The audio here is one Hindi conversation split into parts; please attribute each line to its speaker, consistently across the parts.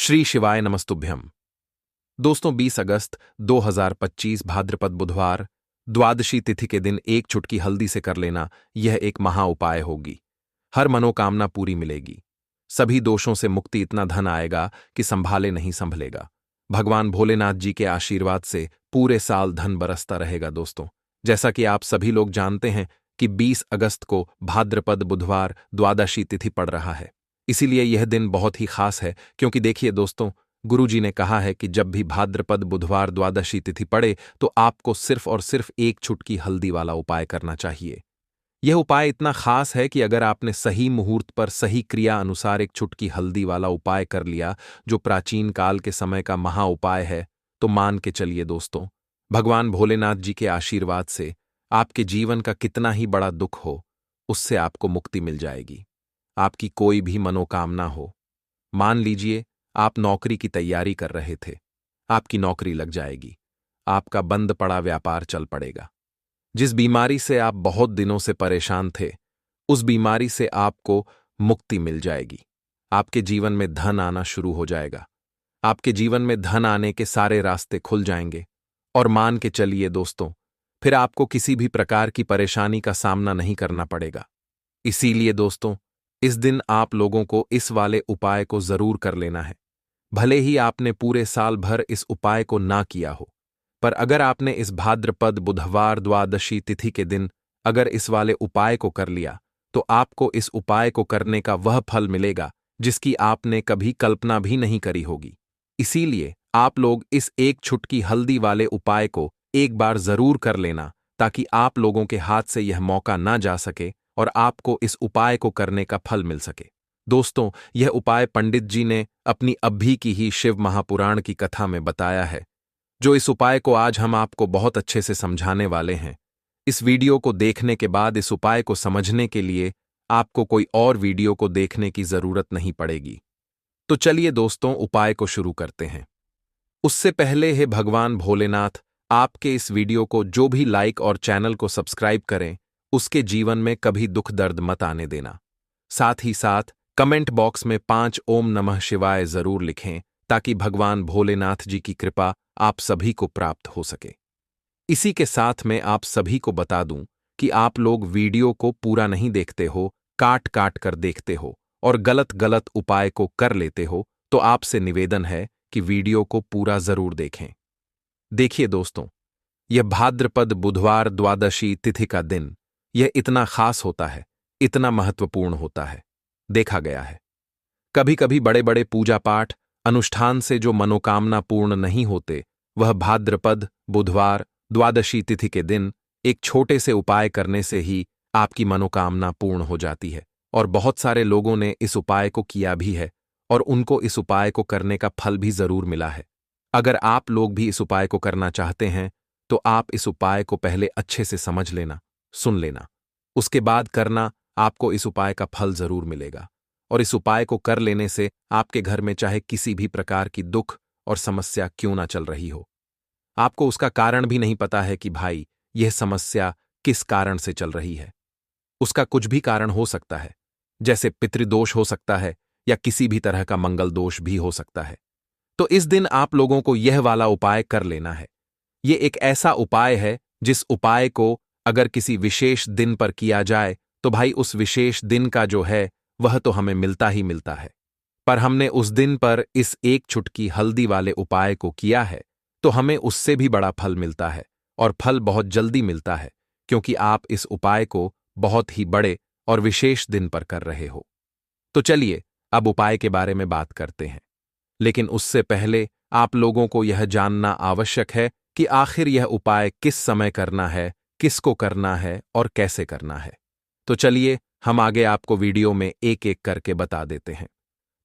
Speaker 1: श्री शिवाय नमस्तुभ्यम। दोस्तों 20 अगस्त 2025 भाद्रपद बुधवार द्वादशी तिथि के दिन एक चुटकी हल्दी से कर लेना यह एक महा उपाय होगी। हर मनोकामना पूरी मिलेगी। सभी दोषों से मुक्ति, इतना धन आएगा कि संभाले नहीं संभलेगा। भगवान भोलेनाथ जी के आशीर्वाद से पूरे साल धन बरसता रहेगा। दोस्तों, जैसा कि आप सभी लोग जानते हैं कि 20 अगस्त को भाद्रपद बुधवार द्वादशी तिथि पड़ रहा है। इसीलिए यह दिन बहुत ही खास है, क्योंकि देखिए दोस्तों, गुरुजी ने कहा है कि जब भी भाद्रपद बुधवार द्वादशी तिथि पड़े तो आपको सिर्फ और सिर्फ एक चुटकी हल्दी वाला उपाय करना चाहिए। यह उपाय इतना खास है कि अगर आपने सही मुहूर्त पर सही क्रिया अनुसार एक चुटकी हल्दी वाला उपाय कर लिया, जो प्राचीन काल के समय का महा उपाय है, तो मान के चलिए दोस्तों, भगवान भोलेनाथ जी के आशीर्वाद से आपके जीवन का कितना ही बड़ा दुख हो, उससे आपको मुक्ति मिल जाएगी। आपकी कोई भी मनोकामना हो, मान लीजिए आप नौकरी की तैयारी कर रहे थे, आपकी नौकरी लग जाएगी। आपका बंद पड़ा व्यापार चल पड़ेगा। जिस बीमारी से आप बहुत दिनों से परेशान थे, उस बीमारी से आपको मुक्ति मिल जाएगी। आपके जीवन में धन आना शुरू हो जाएगा। आपके जीवन में धन आने के सारे रास्ते खुल जाएंगे। और मान के चलिए दोस्तों, फिर आपको किसी भी प्रकार की परेशानी का सामना नहीं करना पड़ेगा। इसीलिए दोस्तों, इस दिन आप लोगों को इस वाले उपाय को जरूर कर लेना है। भले ही आपने पूरे साल भर इस उपाय को ना किया हो, पर अगर आपने इस भाद्रपद बुधवार द्वादशी तिथि के दिन अगर इस वाले उपाय को कर लिया, तो आपको इस उपाय को करने का वह फल मिलेगा जिसकी आपने कभी कल्पना भी नहीं करी होगी। इसीलिए आप लोग इस एक चुटकी हल्दी वाले उपाय को एक बार जरूर कर लेना, ताकि आप लोगों के हाथ से यह मौका ना जा सके और आपको इस उपाय को करने का फल मिल सके। दोस्तों, यह उपाय पंडित जी ने अपनी अभी की ही शिव महापुराण की कथा में बताया है, जो इस उपाय को आज हम आपको बहुत अच्छे से समझाने वाले हैं। इस वीडियो को देखने के बाद इस उपाय को समझने के लिए आपको कोई और वीडियो को देखने की जरूरत नहीं पड़ेगी। तो चलिए दोस्तों, उपाय को शुरू करते हैं। उससे पहले हे भगवान भोलेनाथ, आपके इस वीडियो को जो भी लाइक और चैनल को सब्सक्राइब करें, उसके जीवन में कभी दुख दर्द मत आने देना। साथ ही साथ कमेंट बॉक्स में 5 ओम नमः शिवाय जरूर लिखें, ताकि भगवान भोलेनाथ जी की कृपा आप सभी को प्राप्त हो सके। इसी के साथ मैं आप सभी को बता दूं कि आप लोग वीडियो को पूरा नहीं देखते हो, काट काट कर देखते हो और गलत गलत उपाय को कर लेते हो, तो आपसे निवेदन है कि वीडियो को पूरा जरूर देखें। देखिए दोस्तों, यह भाद्रपद बुधवार द्वादशी तिथि का दिन यह इतना खास होता है, इतना महत्वपूर्ण होता है। देखा गया है कभी कभी बड़े बड़े पूजा पाठ अनुष्ठान से जो मनोकामना पूर्ण नहीं होते, वह भाद्रपद बुधवार द्वादशी तिथि के दिन एक छोटे से उपाय करने से ही आपकी मनोकामना पूर्ण हो जाती है। और बहुत सारे लोगों ने इस उपाय को किया भी है और उनको इस उपाय को करने का फल भी जरूर मिला है। अगर आप लोग भी इस उपाय को करना चाहते हैं, तो आप इस उपाय को पहले अच्छे से समझ लेना, सुन लेना, उसके बाद करना। आपको इस उपाय का फल जरूर मिलेगा। और इस उपाय को कर लेने से आपके घर में चाहे किसी भी प्रकार की दुख और समस्या क्यों ना चल रही हो, आपको उसका कारण भी नहीं पता है कि भाई यह समस्या किस कारण से चल रही है। उसका कुछ भी कारण हो सकता है, जैसे पितृदोष हो सकता है या किसी भी तरह का मंगल दोष भी हो सकता है। तो इस दिन आप लोगों को यह वाला उपाय कर लेना है। यह एक ऐसा उपाय है जिस उपाय को अगर किसी विशेष दिन पर किया जाए, तो भाई उस विशेष दिन का जो है वह तो हमें मिलता ही मिलता है। पर हमने उस दिन पर इस एक चुटकी हल्दी वाले उपाय को किया है, तो हमें उससे भी बड़ा फल मिलता है, और फल बहुत जल्दी मिलता है, क्योंकि आप इस उपाय को बहुत ही बड़े और विशेष दिन पर कर रहे हो। तो चलिए अब उपाय के बारे में बात करते हैं। लेकिन उससे पहले आप लोगों को यह जानना आवश्यक है कि आखिर यह उपाय किस समय करना है, किसको करना है और कैसे करना है। तो चलिए हम आगे आपको वीडियो में एक एक करके बता देते हैं।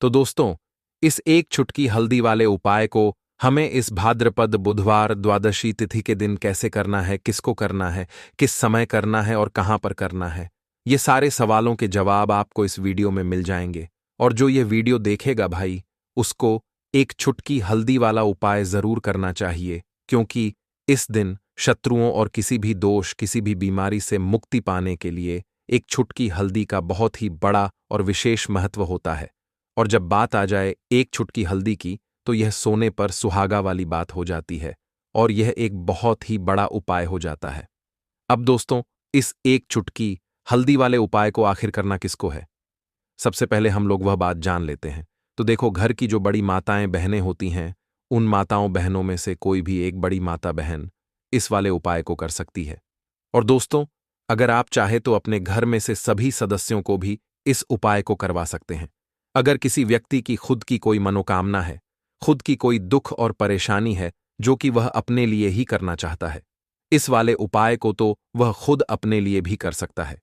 Speaker 1: तो दोस्तों, इस एक चुटकी हल्दी वाले उपाय को हमें इस भाद्रपद बुधवार द्वादशी तिथि के दिन कैसे करना है, किसको करना है, किस समय करना है और कहां पर करना है, ये सारे सवालों के जवाब आपको इस वीडियो में मिल जाएंगे। और जो ये वीडियो देखेगा भाई, उसको एक चुटकी हल्दी वाला उपाय जरूर करना चाहिए, क्योंकि इस दिन शत्रुओं और किसी भी दोष, किसी भी बीमारी से मुक्ति पाने के लिए एक चुटकी हल्दी का बहुत ही बड़ा और विशेष महत्व होता है। और जब बात आ जाए एक चुटकी हल्दी की, तो यह सोने पर सुहागा वाली बात हो जाती है और यह एक बहुत ही बड़ा उपाय हो जाता है। अब दोस्तों, इस एक चुटकी हल्दी वाले उपाय को आखिर करना किसको है? सबसे पहले हम लोग वह बात जान लेते हैं। तो देखो, घर की जो बड़ी माताएं बहनें होती हैं, उन माताओं बहनों में से कोई भी एक बड़ी माता बहन इस वाले उपाय को कर सकती है। और दोस्तों, अगर आप चाहे तो अपने घर में से सभी सदस्यों को भी इस उपाय को करवा सकते हैं। अगर किसी व्यक्ति की खुद की कोई मनोकामना है, खुद की कोई दुख और परेशानी है जो कि वह अपने लिए ही करना चाहता है, इस वाले उपाय को तो वह खुद अपने लिए भी कर सकता है।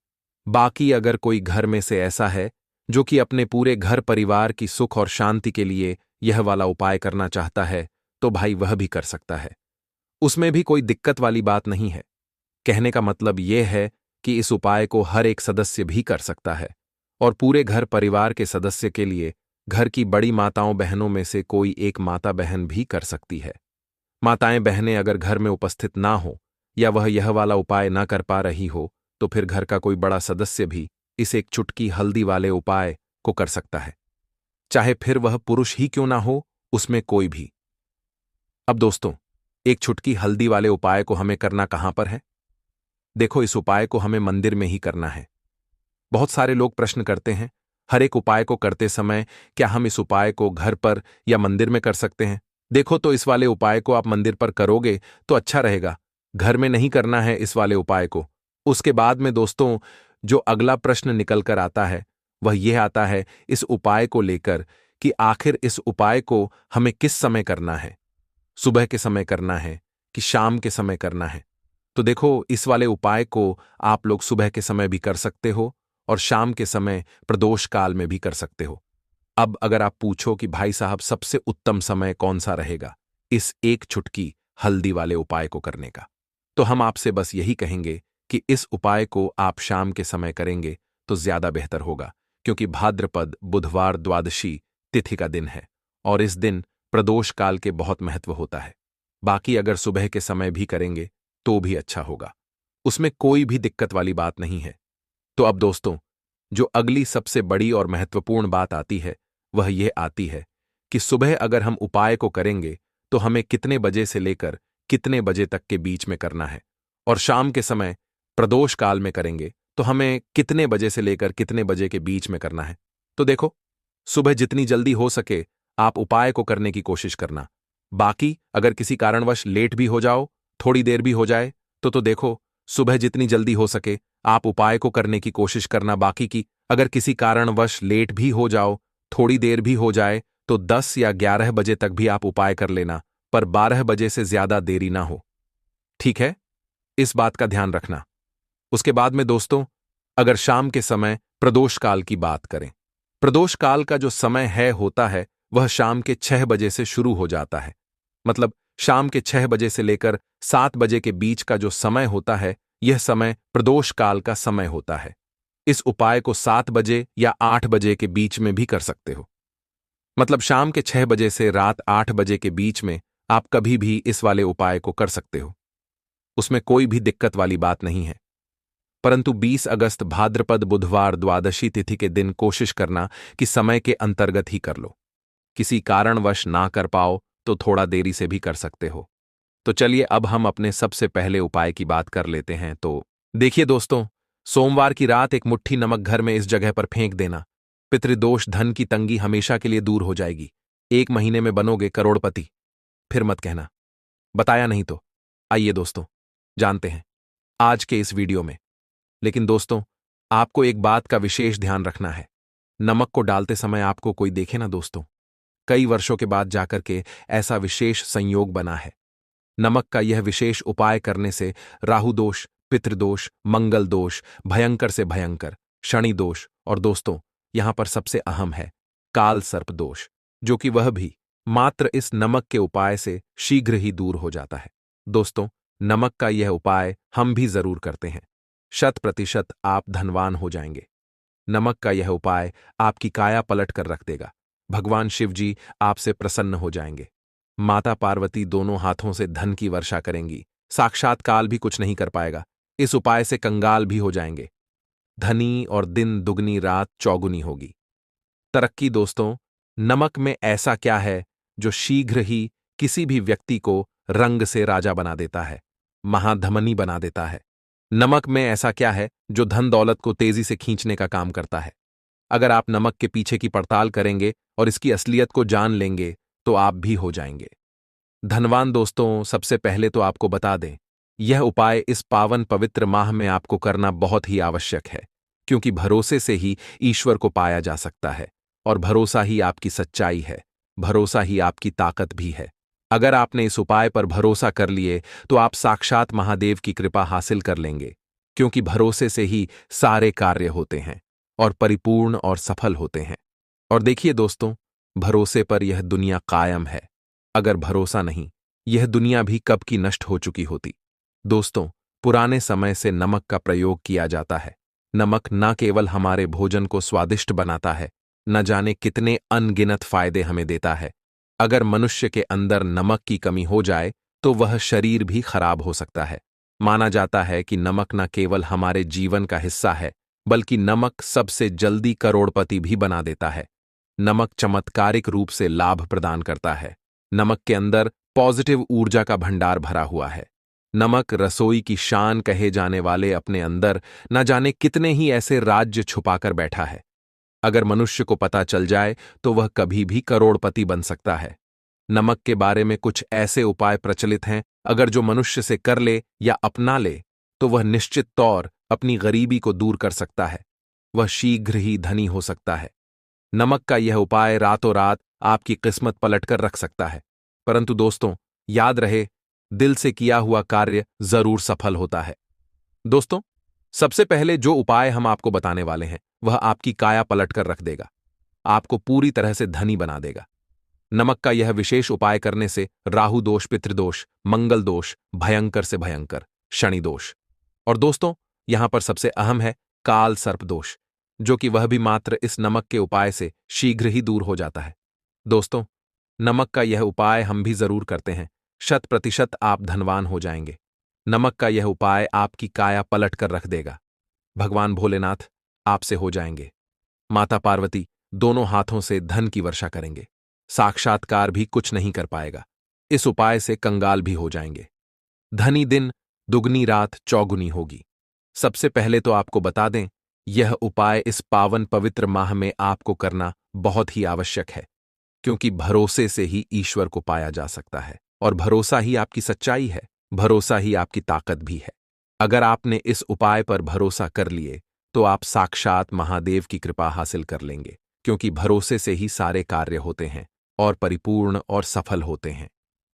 Speaker 1: बाकी अगर कोई घर में से ऐसा है जो कि अपने पूरे घर परिवार की सुख और शांति के लिए यह वाला उपाय करना चाहता है, तो भाई वह भी कर सकता है। उसमें भी कोई दिक्कत वाली बात नहीं है। कहने का मतलब यह है कि इस उपाय को हर एक सदस्य भी कर सकता है और पूरे घर परिवार के सदस्य के लिए घर की बड़ी माताओं बहनों में से कोई एक माता बहन भी कर सकती है। माताएं बहनें अगर घर में उपस्थित ना हो या वह यह वाला उपाय ना कर पा रही हो, तो फिर घर का कोई बड़ा सदस्य भी इस एक चुटकी हल्दी वाले उपाय को कर सकता है, चाहे फिर वह पुरुष ही क्यों ना हो, उसमें कोई भी। अब दोस्तों, एक चुटकी हल्दी वाले उपाय को हमें करना कहां पर है? देखो, इस उपाय को हमें मंदिर में ही करना है। बहुत सारे लोग प्रश्न करते हैं, हर एक उपाय को करते समय क्या हम इस उपाय को घर पर या मंदिर में कर सकते हैं? देखो, तो इस वाले उपाय को आप मंदिर पर करोगे तो अच्छा रहेगा, घर में नहीं करना है इस वाले उपाय को। उसके बाद में दोस्तों, जो अगला प्रश्न निकल कर आता है वह यह आता है इस उपाय को लेकर कि आखिर इस उपाय को हमें किस समय करना है, सुबह के समय करना है कि शाम के समय करना है? तो देखो, इस वाले उपाय को आप लोग सुबह के समय भी कर सकते हो और शाम के समय प्रदोष काल में भी कर सकते हो। अब अगर आप पूछो कि भाई साहब सबसे उत्तम समय कौन सा रहेगा इस एक चुटकी हल्दी वाले उपाय को करने का, तो हम आपसे बस यही कहेंगे कि इस उपाय को आप शाम के समय करेंगे तो ज्यादा बेहतर होगा, क्योंकि भाद्रपद बुधवार द्वादशी तिथि का दिन है और इस दिन प्रदोष काल के बहुत महत्व होता है। बाकी अगर सुबह के समय भी करेंगे तो भी अच्छा होगा, उसमें कोई भी दिक्कत वाली बात नहीं है। तो अब दोस्तों, जो अगली सबसे बड़ी और महत्वपूर्ण बात आती है वह यह आती है कि सुबह अगर हम उपाय को करेंगे तो हमें कितने बजे से लेकर कितने बजे तक के बीच में करना है, और शाम के समय प्रदोष काल में करेंगे तो हमें कितने बजे से लेकर कितने बजे के बीच में करना है। तो देखो, सुबह जितनी जल्दी हो सके आप उपाय को करने की कोशिश करना। बाकी अगर किसी कारणवश लेट भी हो जाओ, थोड़ी देर भी हो जाए, तो देखो, सुबह जितनी जल्दी हो सके आप उपाय को करने की कोशिश करना। बाकी की अगर किसी कारणवश लेट भी हो जाओ, थोड़ी देर भी हो जाए, तो 10 या 11 बजे तक भी आप उपाय कर लेना, पर 12 बजे से ज्यादा देरी ना हो। ठीक है, इस बात का ध्यान रखना। उसके बाद में दोस्तों, अगर शाम के समय प्रदोष काल की बात करें, प्रदोष काल का जो समय है होता है वह शाम के 6 बजे से शुरू हो जाता है। मतलब शाम के 6 बजे से लेकर 7 बजे के बीच का जो समय होता है, यह समय प्रदोष काल का समय होता है। इस उपाय को 7 बजे या 8 बजे के बीच में भी कर सकते हो। मतलब शाम के 6 बजे से रात 8 बजे के बीच में आप कभी भी इस वाले उपाय को कर सकते हो, उसमें कोई भी दिक्कत वाली बात नहीं है। परंतु 20 अगस्त भाद्रपद बुधवार द्वादशी तिथि के दिन कोशिश करना कि समय के अंतर्गत ही कर लो। किसी कारणवश ना कर पाओ तो थोड़ा देरी से भी कर सकते हो। तो चलिए अब हम अपने सबसे पहले उपाय की बात कर लेते हैं। तो देखिए दोस्तों, सोमवार की रात एक मुट्ठी नमक घर में इस जगह पर फेंक देना। पितृदोष धन की तंगी हमेशा के लिए दूर हो जाएगी। 1 महीने में बनोगे करोड़पति। फिर मत कहना बताया नहीं तो। आइए दोस्तों, जानते हैं आज के इस वीडियो में। लेकिन दोस्तों, आपको एक बात का विशेष ध्यान रखना है। नमक को डालते समय आपको कोई देखे ना दोस्तों। कई वर्षों के बाद जाकर के ऐसा विशेष संयोग बना है। नमक का यह विशेष उपाय करने से राहु दोष, पितृदोष, मंगल दोष, भयंकर से भयंकर शनि दोष, और दोस्तों यहां पर सबसे अहम है काल सर्प दोष, जो कि वह भी मात्र इस नमक के उपाय से शीघ्र ही दूर हो जाता है। दोस्तों, नमक का यह उपाय हम भी जरूर करते हैं। 100% आप धनवान हो जाएंगे। नमक का यह उपाय आपकी काया पलट कर रख देगा। भगवान शिव जी आपसे प्रसन्न हो जाएंगे। माता पार्वती दोनों हाथों से धन की वर्षा करेंगी। साक्षात काल भी कुछ नहीं कर पाएगा। इस उपाय से कंगाल भी हो जाएंगे। धनी और दिन दुगनी रात चौगुनी होगी। तरक्की दोस्तों नमक में ऐसा क्या है जो शीघ्र ही किसी भी व्यक्ति को रंग से राजा बना देता है, महाधमनी बना देता है? नमक में ऐसा क्या है जो धन दौलत को तेजी से खींचने का काम करता है? अगर आप नमक के पीछे की पड़ताल करेंगे और इसकी असलियत को जान लेंगे तो आप भी हो जाएंगे धनवान। दोस्तों, सबसे पहले तो आपको बता दें, यह उपाय इस पावन पवित्र माह में आपको करना बहुत ही आवश्यक है, क्योंकि भरोसे से ही ईश्वर को पाया जा सकता है और भरोसा ही आपकी सच्चाई है, भरोसा ही आपकी ताकत भी है। अगर आपने इस उपाय पर भरोसा कर लिए तो आप साक्षात महादेव की कृपा हासिल कर लेंगे, क्योंकि भरोसे से ही सारे कार्य होते हैं और परिपूर्ण और सफल होते हैं। और देखिए दोस्तों, भरोसे पर यह दुनिया कायम है। अगर भरोसा नहीं, यह दुनिया भी कब की नष्ट हो चुकी होती। दोस्तों, पुराने समय से नमक का प्रयोग किया जाता है। नमक न केवल हमारे भोजन को स्वादिष्ट बनाता है, न जाने कितने अनगिनत फायदे हमें देता है। अगर मनुष्य के अंदर नमक की कमी हो जाए तो वह शरीर भी खराब हो सकता है। माना जाता है कि नमक न केवल हमारे जीवन का हिस्सा है, बल्कि नमक सबसे जल्दी करोड़पति भी बना देता है। नमक चमत्कारिक रूप से लाभ प्रदान करता है। नमक के अंदर पॉजिटिव ऊर्जा का भंडार भरा हुआ है। नमक रसोई की शान कहे जाने वाले अपने अंदर न जाने कितने ही ऐसे राज्य छुपाकर बैठा है। अगर मनुष्य को पता चल जाए तो वह कभी भी करोड़पति बन सकता है। नमक के बारे में कुछ ऐसे उपाय प्रचलित हैं, अगर जो मनुष्य से कर ले या अपना ले तो वह निश्चित तौर अपनी गरीबी को दूर कर सकता है। वह शीघ्र ही धनी हो सकता है। नमक का यह उपाय रातों रात आपकी किस्मत पलटकर रख सकता है। परंतु दोस्तों, याद रहे, दिल से किया हुआ कार्य जरूर सफल होता है। दोस्तों, सबसे पहले जो उपाय हम आपको बताने वाले हैं वह आपकी काया पलटकर रख देगा, आपको पूरी तरह से धनी बना देगा। नमक का यह विशेष उपाय करने से राहु दोष, पितृदोष, मंगल दोष, भयंकर से भयंकर शनि दोष, और दोस्तों यहां पर सबसे अहम है काल सर्प दोष, जो कि वह भी मात्र इस नमक के उपाय से शीघ्र ही दूर हो जाता है। दोस्तों, नमक का यह उपाय हम भी जरूर करते हैं, 100% आप धनवान हो जाएंगे। नमक का यह उपाय आपकी काया पलट कर रख देगा। भगवान भोलेनाथ आपसे हो जाएंगे। माता पार्वती दोनों हाथों से धन की वर्षा करेंगे। साक्षात्कार भी कुछ नहीं कर पाएगा। इस उपाय से कंगाल भी हो जाएंगे। धनी दिन दुगनी रात चौगुनी होगी। सबसे पहले तो आपको बता दें, यह उपाय इस पावन पवित्र माह में आपको करना बहुत ही आवश्यक है, क्योंकि भरोसे से ही ईश्वर को पाया जा सकता है और भरोसा ही आपकी सच्चाई है, भरोसा ही आपकी ताकत भी है। अगर आपने इस उपाय पर भरोसा कर लिए तो आप साक्षात महादेव की कृपा हासिल कर लेंगे, क्योंकि भरोसे से ही सारे कार्य होते हैं और परिपूर्ण और सफल होते हैं।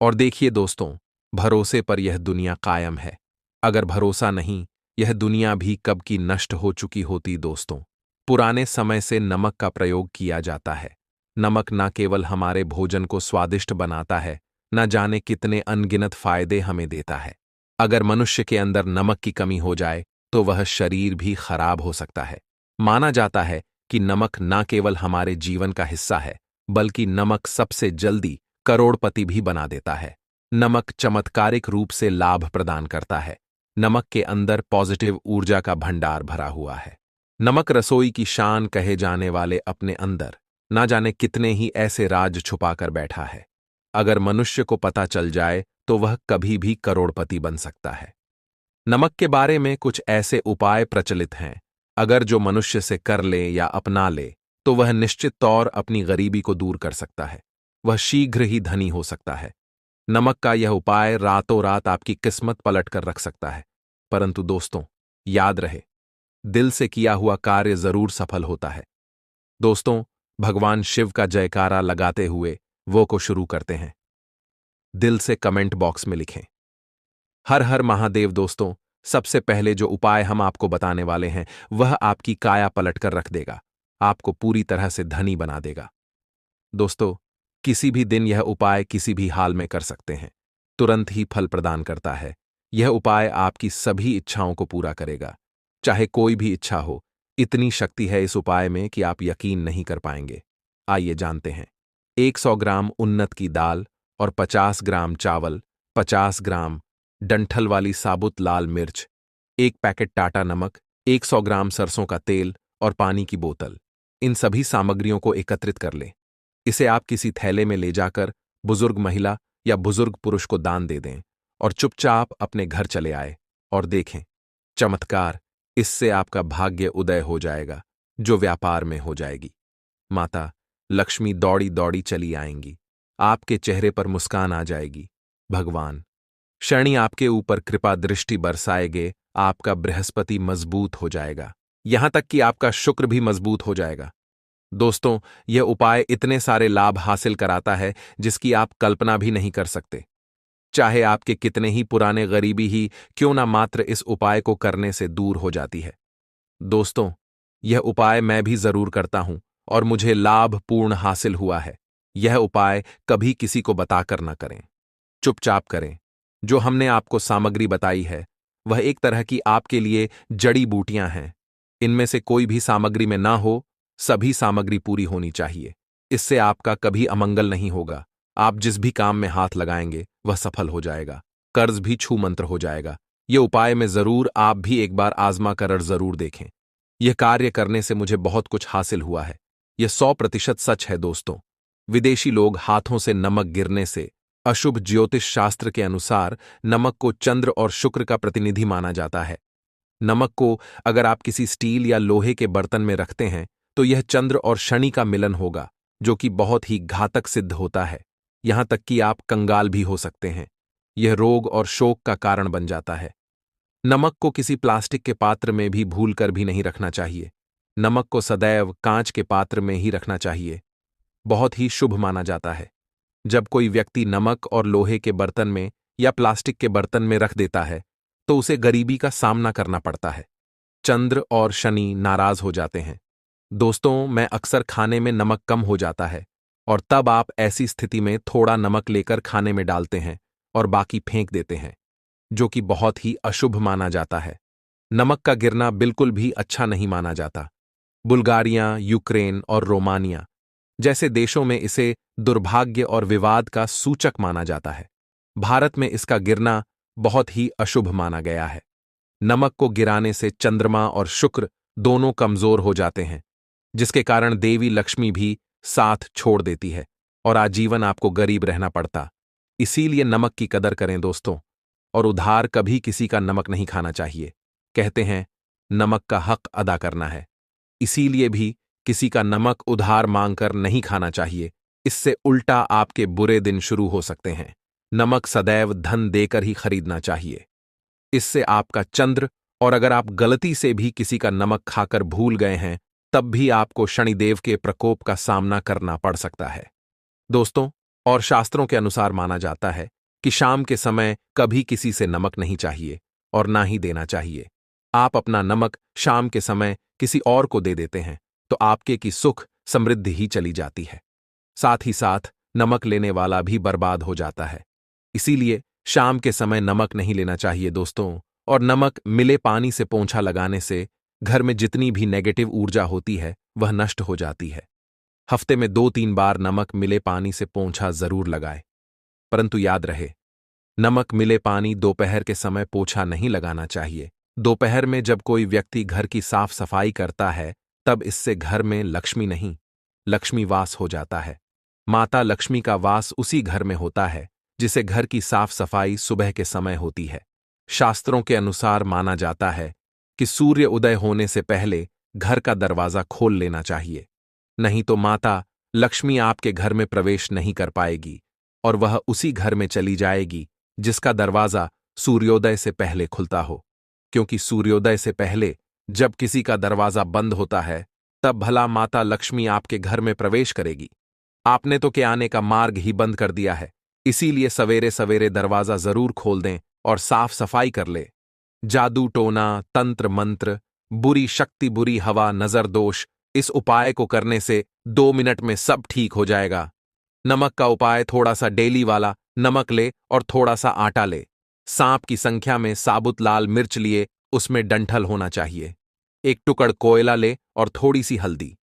Speaker 1: और देखिए दोस्तों, भरोसे पर यह दुनिया कायम है। अगर भरोसा नहीं, यह दुनिया भी कब की नष्ट हो चुकी होती। दोस्तों, पुराने समय से नमक का प्रयोग किया जाता है। नमक न केवल हमारे भोजन को स्वादिष्ट बनाता है, न जाने कितने अनगिनत फायदे हमें देता है। अगर मनुष्य के अंदर नमक की कमी हो जाए तो वह शरीर भी खराब हो सकता है। माना जाता है कि नमक न केवल हमारे जीवन का हिस्सा है, बल्कि नमक सबसे जल्दी करोड़पति भी बना देता है। नमक चमत्कारिक रूप से लाभ प्रदान करता है। नमक के अंदर पॉजिटिव ऊर्जा का भंडार भरा हुआ है। नमक रसोई की शान कहे जाने वाले अपने अंदर ना जाने कितने ही ऐसे राज छुपाकर बैठा है। अगर मनुष्य को पता चल जाए तो वह कभी भी करोड़पति बन सकता है। नमक के बारे में कुछ ऐसे उपाय प्रचलित हैं, अगर जो मनुष्य से कर ले या अपना ले तो वह निश्चित तौर अपनी गरीबी को दूर कर सकता है। वह शीघ्र ही धनी हो सकता है। नमक का यह उपाय रातों रात आपकी किस्मत पलट कर रख सकता है। परंतु दोस्तों, याद रहे, दिल से किया हुआ कार्य जरूर सफल होता है। दोस्तों, भगवान शिव का जयकारा लगाते हुए वो को शुरू करते हैं। दिल से कमेंट बॉक्स में लिखें, हर हर महादेव। दोस्तों, सबसे पहले जो उपाय हम आपको बताने वाले हैं वह आपकी काया पलट कर रख देगा, आपको पूरी तरह से धनी बना देगा। दोस्तों, किसी भी दिन यह उपाय किसी भी हाल में कर सकते हैं, तुरंत ही फल प्रदान करता है। यह उपाय आपकी सभी इच्छाओं को पूरा करेगा, चाहे कोई भी इच्छा हो। इतनी शक्ति है इस उपाय में कि आप यकीन नहीं कर पाएंगे। आइए जानते हैं। 100 ग्राम उन्नत की दाल और 50 ग्राम चावल, 50 ग्राम डंठल वाली साबुत लाल मिर्च, 1 पैकेट टाटा नमक, 100 ग्राम सरसों का तेल और पानी की बोतल। इन सभी सामग्रियों को एकत्रित कर लें। इसे आप किसी थैले में ले जाकर बुजुर्ग महिला या बुजुर्ग पुरुष को दान दे दें और चुपचाप अपने घर चले आए और देखें चमत्कार। इससे आपका भाग्य उदय हो जाएगा, जो व्यापार में हो जाएगी। माता लक्ष्मी दौड़ी दौड़ी चली आएंगी, आपके चेहरे पर मुस्कान आ जाएगी। भगवान शनि आपके ऊपर कृपा दृष्टि बरसाएंगे, आपका बृहस्पति मजबूत हो जाएगा, यहां तक कि आपका शुक्र भी मजबूत हो जाएगा। दोस्तों, यह उपाय इतने सारे लाभ हासिल कराता है जिसकी आप कल्पना भी नहीं कर सकते। चाहे आपके कितने ही पुराने गरीबी ही क्यों ना मात्र इस उपाय को करने से दूर हो जाती है। दोस्तों, यह उपाय मैं भी जरूर करता हूं और मुझे लाभ पूर्ण हासिल हुआ है। यह उपाय कभी किसी को बताकर न करें, चुपचाप करें। जो हमने आपको सामग्री बताई है वह एक तरह की आपके लिए जड़ी बूटियां हैं। इनमें से कोई भी सामग्री में ना हो, सभी सामग्री पूरी होनी चाहिए। इससे आपका कभी अमंगल नहीं होगा। आप जिस भी काम में हाथ लगाएंगे वह सफल हो जाएगा, कर्ज भी छू मंत्र हो जाएगा। यह उपाय में जरूर आप भी एक बार आजमा कर जरूर देखें। यह कार्य करने से मुझे बहुत कुछ हासिल हुआ है। यह 100% सच है दोस्तों। विदेशी लोग हाथों से नमक गिरने से अशुभ ज्योतिष शास्त्र के अनुसार नमक को चंद्र और शुक्र का प्रतिनिधि माना जाता है। नमक को अगर आप किसी स्टील या लोहे के बर्तन में रखते हैं तो यह चंद्र और शनि का मिलन होगा, जो कि बहुत ही घातक सिद्ध होता है। यहां तक कि आप कंगाल भी हो सकते हैं। यह रोग और शोक का कारण बन जाता है। नमक को किसी प्लास्टिक के पात्र में भी भूलकर भी नहीं रखना चाहिए। नमक को सदैव कांच के पात्र में ही रखना चाहिए। बहुत ही शुभ माना जाता है। जब कोई व्यक्ति नमक और लोहे के बर्तन में या प्लास्टिक के बर्तन में रख देता है तो उसे गरीबी का सामना करना पड़ता है। चंद्र और शनि नाराज हो जाते हैं। दोस्तों, मैं अक्सर खाने में नमक कम हो जाता है और तब आप ऐसी स्थिति में थोड़ा नमक लेकर खाने में डालते हैं और बाकी फेंक देते हैं, जो कि बहुत ही अशुभ माना जाता है। नमक का गिरना बिल्कुल भी अच्छा नहीं माना जाता। बुल्गारिया, यूक्रेन और रोमानिया जैसे देशों में इसे दुर्भाग्य और विवाद का सूचक माना जाता है। भारत में इसका गिरना बहुत ही अशुभ माना गया है। नमक को गिराने से चंद्रमा और शुक्र दोनों कमजोर हो जाते हैं, जिसके कारण देवी लक्ष्मी भी साथ छोड़ देती है और आजीवन आपको गरीब रहना पड़ता। इसीलिए नमक की कदर करें दोस्तों, और उधार कभी किसी का नमक नहीं खाना चाहिए। कहते हैं नमक का हक अदा करना है, इसीलिए भी किसी का नमक उधार मांगकर नहीं खाना चाहिए। इससे उल्टा आपके बुरे दिन शुरू हो सकते हैं। नमक सदैव धन देकर ही खरीदना चाहिए। इससे आपका चंद्र, और अगर आप गलती से भी किसी का नमक खाकर भूल गए हैं तब भी आपको शनिदेव के प्रकोप का सामना करना पड़ सकता है। दोस्तों, और शास्त्रों के अनुसार माना जाता है कि शाम के समय कभी किसी से नमक नहीं चाहिए और ना ही देना चाहिए। आप अपना नमक शाम के समय किसी और को दे देते हैं तो आपके की सुख समृद्धि ही चली जाती है। साथ ही साथ नमक लेने वाला भी बर्बाद हो जाता है। इसीलिए शाम के समय नमक नहीं लेना चाहिए दोस्तों। और नमक मिले पानी से पोंछा लगाने से घर में जितनी भी नेगेटिव ऊर्जा होती है वह नष्ट हो जाती है। हफ्ते में 2-3 बार नमक मिले पानी से पोंछा जरूर लगाए, परंतु याद रहे नमक मिले पानी दोपहर के समय पोछा नहीं लगाना चाहिए। दोपहर में जब कोई व्यक्ति घर की साफ सफाई करता है तब इससे घर में लक्ष्मी नहीं, लक्ष्मी वास हो जाता है। माता लक्ष्मी का वास उसी घर में होता है जिसे घर की साफ सफाई सुबह के समय होती है। शास्त्रों के अनुसार माना जाता है कि सूर्य उदय होने से पहले घर का दरवाजा खोल लेना चाहिए, नहीं तो माता लक्ष्मी आपके घर में प्रवेश नहीं कर पाएगी और वह उसी घर में चली जाएगी जिसका दरवाजा सूर्योदय से पहले खुलता हो। क्योंकि सूर्योदय से पहले जब किसी का दरवाजा बंद होता है तब भला माता लक्ष्मी आपके घर में प्रवेश करेगी। आपने तो के आने का मार्ग ही बंद कर दिया है। इसीलिए सवेरे सवेरे दरवाजा जरूर खोल दें और साफ सफाई कर ले। जादू टोना, तंत्र मंत्र, बुरी शक्ति, बुरी हवा, नजर दोष, इस उपाय को करने से 2 मिनट में सब ठीक हो जाएगा। नमक का उपाय थोड़ा सा डेली वाला नमक ले और थोड़ा सा आटा ले। सांप की संख्या में साबुत लाल मिर्च लिए, उसमें डंठल होना चाहिए। एक टुकड़ कोयला ले और थोड़ी सी हल्दी।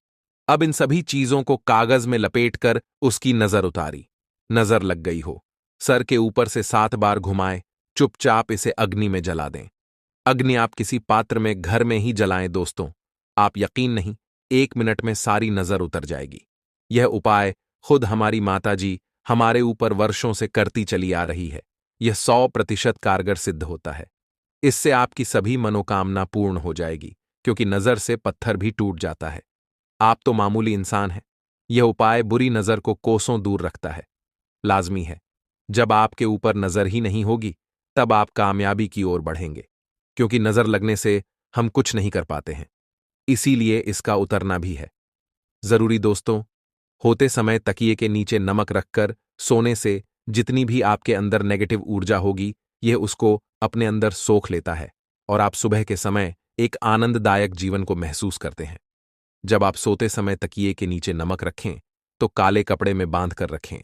Speaker 1: अब इन सभी चीजों को कागज में लपेटकर उसकी नजर उतारी। नजर लग गई हो, सर के ऊपर से 7 बार घुमाएं, चुपचाप इसे अग्नि में जला दें। अग्नि आप किसी पात्र में घर में ही जलाएं दोस्तों। आप यकीन नहीं, 1 मिनट में सारी नजर उतर जाएगी। यह उपाय खुद हमारी माताजी हमारे ऊपर वर्षों से करती चली आ रही है। यह 100% कारगर सिद्ध होता है। इससे आपकी सभी मनोकामना पूर्ण हो जाएगी, क्योंकि नजर से पत्थर भी टूट जाता है। आप तो मामूली इंसान हैं। यह उपाय बुरी नजर को कोसों दूर रखता है। लाजमी है, जब आपके ऊपर नजर ही नहीं होगी, तब आप कामयाबी की ओर बढ़ेंगे, क्योंकि नजर लगने से हम कुछ नहीं कर पाते हैं। इसीलिए इसका उतरना भी है जरूरी। दोस्तों, होते समय तकिए के नीचे नमक रखकर सोने से जितनी भी आपके अंदर नेगेटिव ऊर्जा होगी, यह उसको अपने अंदर सोख लेता है और आप सुबह के समय एक आनंददायक जीवन को महसूस करते हैं। जब आप सोते समय तकिए के नीचे नमक रखें, तो काले कपड़े में बांध कर रखें।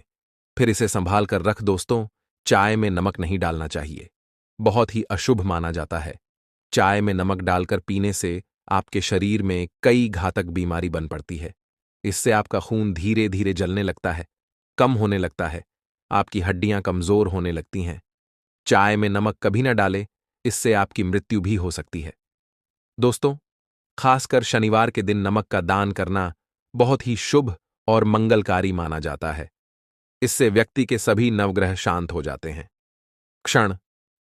Speaker 1: फिर इसे संभाल कर रख। दोस्तों, चाय में नमक नहीं डालना चाहिए। बहुत ही अशुभ माना जाता है। चाय में नमक डालकर पीने से आपके शरीर में कई घातक बीमारी बन पड़ती है। इससे आपका खून धीरे धीरे जलने लगता है, कम होने लगता है, आपकी हड्डियां कमजोर होने लगती हैं। चाय में नमक कभी न डालें, इससे आपकी मृत्यु भी हो सकती है। दोस्तों, खासकर शनिवार के दिन नमक का दान करना बहुत ही शुभ और मंगलकारी माना जाता है। इससे व्यक्ति के सभी नवग्रह शांत हो जाते हैं। क्षण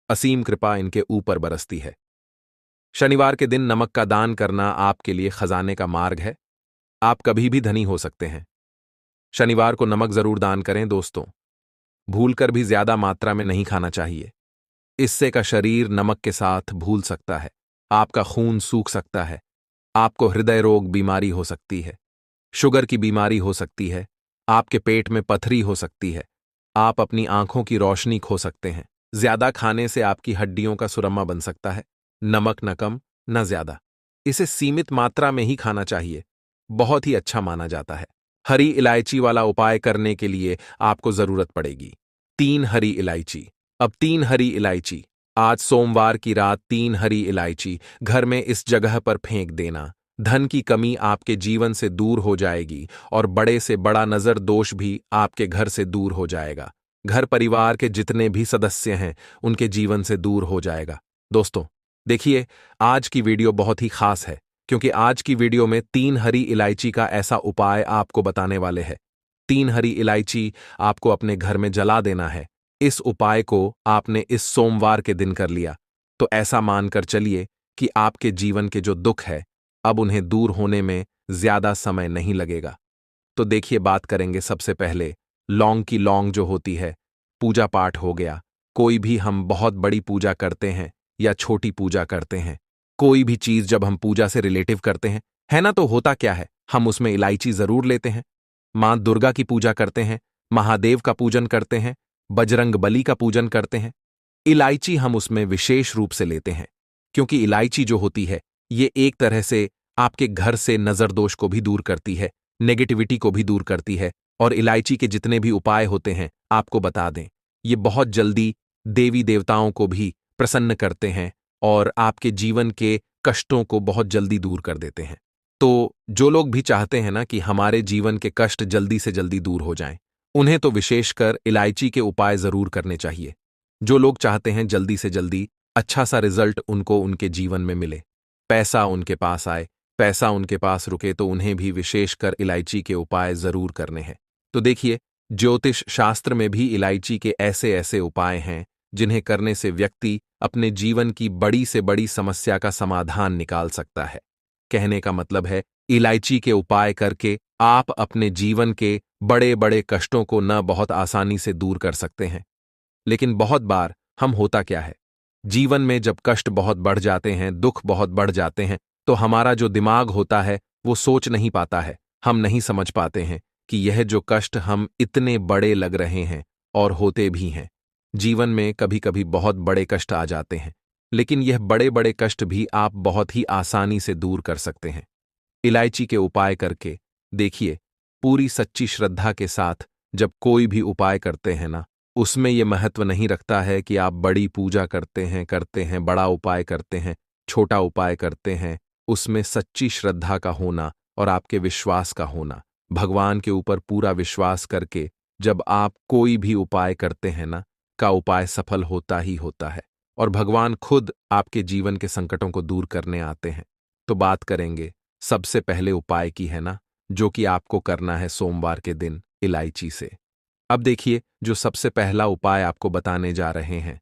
Speaker 1: असीम कृपा इनके ऊपर बरसती है। शनिवार के दिन नमक का दान करना आपके लिए खजाने का मार्ग है। आप कभी भी धनी हो सकते हैं। शनिवार को नमक जरूर दान करें दोस्तों। भूलकर भी ज्यादा मात्रा में नहीं खाना चाहिए। इससे का शरीर नमक के साथ भूल सकता है, आपका खून सूख सकता है, आपको हृदय रोग बीमारी हो सकती है, शुगर की बीमारी हो सकती है, आपके पेट में पथरी हो सकती है, आप अपनी आंखों की रोशनी खो सकते हैं। ज्यादा खाने से आपकी हड्डियों का सुरमा बन सकता है। नमक न कम न ज्यादा, इसे सीमित मात्रा में ही खाना चाहिए। बहुत ही अच्छा माना जाता है। हरी इलायची वाला उपाय करने के लिए आपको जरूरत पड़ेगी 3 हरी इलायची। अब 3 हरी इलायची, आज सोमवार की रात 3 हरी इलायची घर में इस जगह पर फेंक देना। धन की कमी आपके जीवन से दूर हो जाएगी और बड़े से बड़ा नजर दोष भी आपके घर से दूर हो जाएगा। घर परिवार के जितने भी सदस्य हैं, उनके जीवन से दूर हो जाएगा। दोस्तों, देखिए, आज की वीडियो बहुत ही खास है, क्योंकि आज की वीडियो में 3 हरी इलायची का ऐसा उपाय आपको बताने वाले हैं। 3 हरी इलायची आपको अपने घर में जला देना है। इस उपाय को आपने इस सोमवार के दिन कर लिया, तो ऐसा मानकर चलिए कि आपके जीवन के जो दुख है, अब उन्हें दूर होने में ज्यादा समय नहीं लगेगा। तो देखिए, बात करेंगे सबसे पहले लौंग की। लौंग जो होती है, पूजा पाठ हो गया, कोई भी हम बहुत बड़ी पूजा करते हैं या छोटी पूजा करते हैं, कोई भी चीज जब हम पूजा से रिलेटिव करते हैं, है ना, तो होता क्या है, हम उसमें इलायची जरूर लेते हैं। मां दुर्गा की पूजा करते हैं, महादेव का पूजन करते हैं, बजरंग बली का पूजन करते हैं, इलायची हम उसमें विशेष रूप से लेते हैं, क्योंकि इलायची जो होती है, ये एक तरह से आपके घर से नजर दोष को भी दूर करती है, नेगेटिविटी को भी दूर करती है। और इलायची के जितने भी उपाय होते हैं, आपको बता दें, ये बहुत जल्दी देवी देवताओं को भी प्रसन्न करते हैं और आपके जीवन के कष्टों को बहुत जल्दी दूर कर देते हैं। तो जो लोग भी चाहते हैं ना कि हमारे जीवन के कष्ट जल्दी से जल्दी दूर हो जाएं, उन्हें तो विशेषकर इलायची के उपाय जरूर करने चाहिए। जो लोग चाहते हैं जल्दी से जल्दी अच्छा सा रिजल्ट उनको उनके जीवन में मिले, पैसा उनके पास आए, पैसा उनके पास रुके, तो उन्हें भी विशेषकर इलायची के उपाय जरूर करने हैं। तो देखिए, ज्योतिष शास्त्र में भी इलायची के ऐसे ऐसे उपाय हैं जिन्हें करने से व्यक्ति अपने जीवन की बड़ी से बड़ी समस्या का समाधान निकाल सकता है। कहने का मतलब है, इलायची के उपाय करके आप अपने जीवन के बड़े बड़े कष्टों को न बहुत आसानी से दूर कर सकते हैं। लेकिन बहुत बार हम होता क्या है, जीवन में जब कष्ट बहुत बढ़ जाते हैं, दुख बहुत बढ़ जाते हैं, तो हमारा जो दिमाग होता है वो सोच नहीं पाता है, हम नहीं समझ पाते हैं कि यह जो कष्ट हम इतने बड़े लग रहे हैं और होते भी हैं। जीवन में कभी कभी बहुत बड़े कष्ट आ जाते हैं, लेकिन यह बड़े बड़े कष्ट भी आप बहुत ही आसानी से दूर कर सकते हैं इलायची के उपाय करके। देखिए, पूरी सच्ची श्रद्धा के साथ जब कोई भी उपाय करते हैं ना, उसमें यह महत्व नहीं रखता है कि आप बड़ी पूजा करते हैं, बड़ा उपाय करते हैं, छोटा उपाय करते हैं। उसमें सच्ची श्रद्धा का होना और आपके विश्वास का होना, भगवान के ऊपर पूरा विश्वास करके जब आप कोई भी उपाय करते हैं ना, का उपाय सफल होता ही होता है और भगवान खुद आपके जीवन के संकटों को दूर करने आते हैं। तो बात करेंगे सबसे पहले उपाय की, है ना, जो कि आपको करना है सोमवार के दिन। इलायची से। अब देखिए जो सबसे पहला उपाय आपको बताने जा रहे हैं।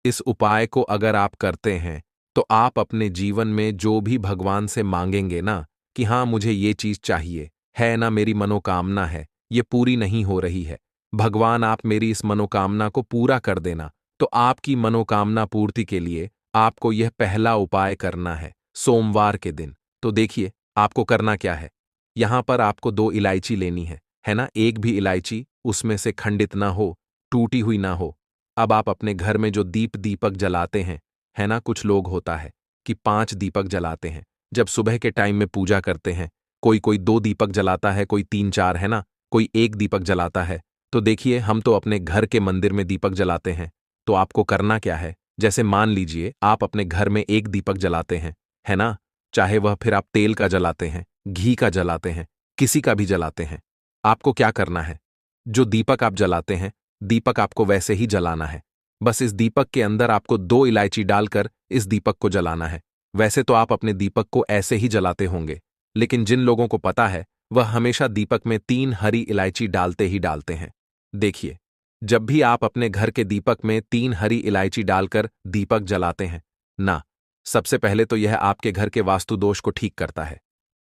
Speaker 1: इस उपाय को अगर आप करते हैं तो आप अपने जीवन में जो भी भगवान से मांगेंगे ना कि हाँ मुझे ये चीज चाहिए है ना, मेरी मनोकामना है, ये पूरी नहीं हो रही है, भगवान आप मेरी इस मनोकामना को पूरा कर देना। तो आपकी मनोकामना पूर्ति के लिए आपको यह पहला उपाय करना है सोमवार के दिन। तो देखिए आपको करना क्या है। यहां पर आपको 2 इलायची लेनी है ना, एक भी इलायची उसमें से खंडित ना हो, टूटी हुई ना हो। अब आप अपने घर में जो दीपक जलाते हैं, है ना, कुछ लोग होता है कि 5 दीपक जलाते हैं जब सुबह के टाइम में पूजा करते हैं। कोई कोई 2 दीपक जलाता है, कोई 3-4, है ना, कोई 1 दीपक जलाता है। तो देखिए हम तो अपने घर के मंदिर में दीपक जलाते हैं। तो आपको करना क्या है, जैसे मान लीजिए आप अपने घर में 1 दीपक जलाते हैं, है ना, चाहे वह फिर आप तेल का जलाते हैं, घी का जलाते हैं, किसी का भी जलाते हैं। आपको क्या करना है, जो दीपक आप जलाते हैं, दीपक आपको वैसे ही जलाना है। बस इस दीपक के अंदर आपको 2 इलायची डालकर इस दीपक को जलाना है। वैसे तो आप अपने दीपक को ऐसे ही जलाते होंगे, लेकिन जिन लोगों को पता है वह हमेशा दीपक में 3 हरी इलायची डालते ही डालते हैं। देखिए जब भी आप अपने घर के दीपक में 3 हरी इलायची डालकर दीपक जलाते हैं ना, सबसे पहले तो यह आपके घर के वास्तु दोष को ठीक करता है।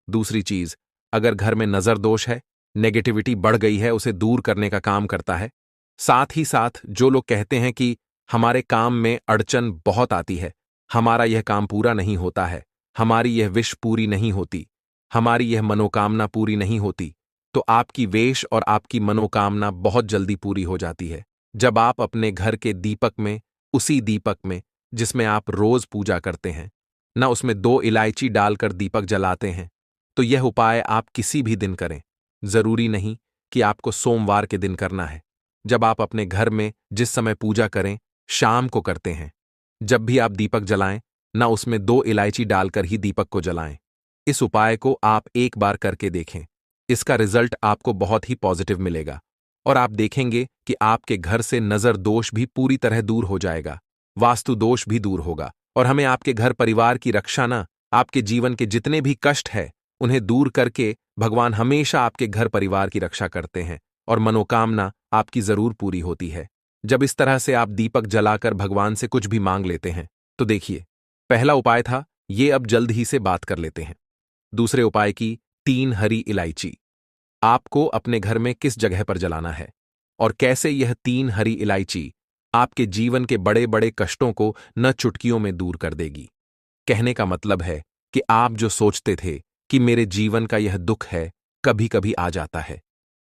Speaker 1: दूसरी चीज, अगर घर में नजर दोष है, नेगेटिविटी बढ़ गई है, उसे दूर करने का काम करता है। साथ ही साथ जो लोग कहते हैं कि हमारे काम में अड़चन बहुत आती है, हमारा यह काम पूरा नहीं होता है, हमारी यह विश पूरी नहीं होती, हमारी यह मनोकामना पूरी नहीं होती, तो आपकी वेश और आपकी मनोकामना बहुत जल्दी पूरी हो जाती है जब आप अपने घर के दीपक में, उसी दीपक में जिसमें आप रोज पूजा करते हैं ना, उसमें 2 इलायची डालकर दीपक जलाते हैं। तो यह उपाय आप किसी भी दिन करें, जरूरी नहीं कि आपको सोमवार के दिन करना है। जब आप अपने घर में जिस समय पूजा करें, शाम को करते हैं, जब भी आप दीपक जलाएं ना, उसमें 2 इलायची डालकर ही दीपक को जलाएं। इस उपाय को आप एक बार करके देखें, इसका रिजल्ट आपको बहुत ही पॉजिटिव मिलेगा और आप देखेंगे कि आपके घर से नजर दोष भी पूरी तरह दूर हो जाएगा, वास्तु दोष भी दूर होगा और हमें आपके घर परिवार की रक्षा ना, आपके जीवन के जितने भी कष्ट है उन्हें दूर करके भगवान हमेशा आपके घर परिवार की रक्षा करते हैं और मनोकामना आपकी जरूर पूरी होती है जब इस तरह से आप दीपक जलाकर भगवान से कुछ भी मांग लेते हैं। तो देखिए पहला उपाय था ये, अब जल्द ही से बात कर लेते हैं दूसरे उपाय की। 3 हरी इलायची आपको अपने घर में किस जगह पर जलाना है और कैसे यह 3 हरी इलायची आपके जीवन के बड़े बड़े कष्टों को न चुटकियों में दूर कर देगी। कहने का मतलब है कि आप जो सोचते थे कि मेरे जीवन का यह दुख है, कभी कभी आ जाता है,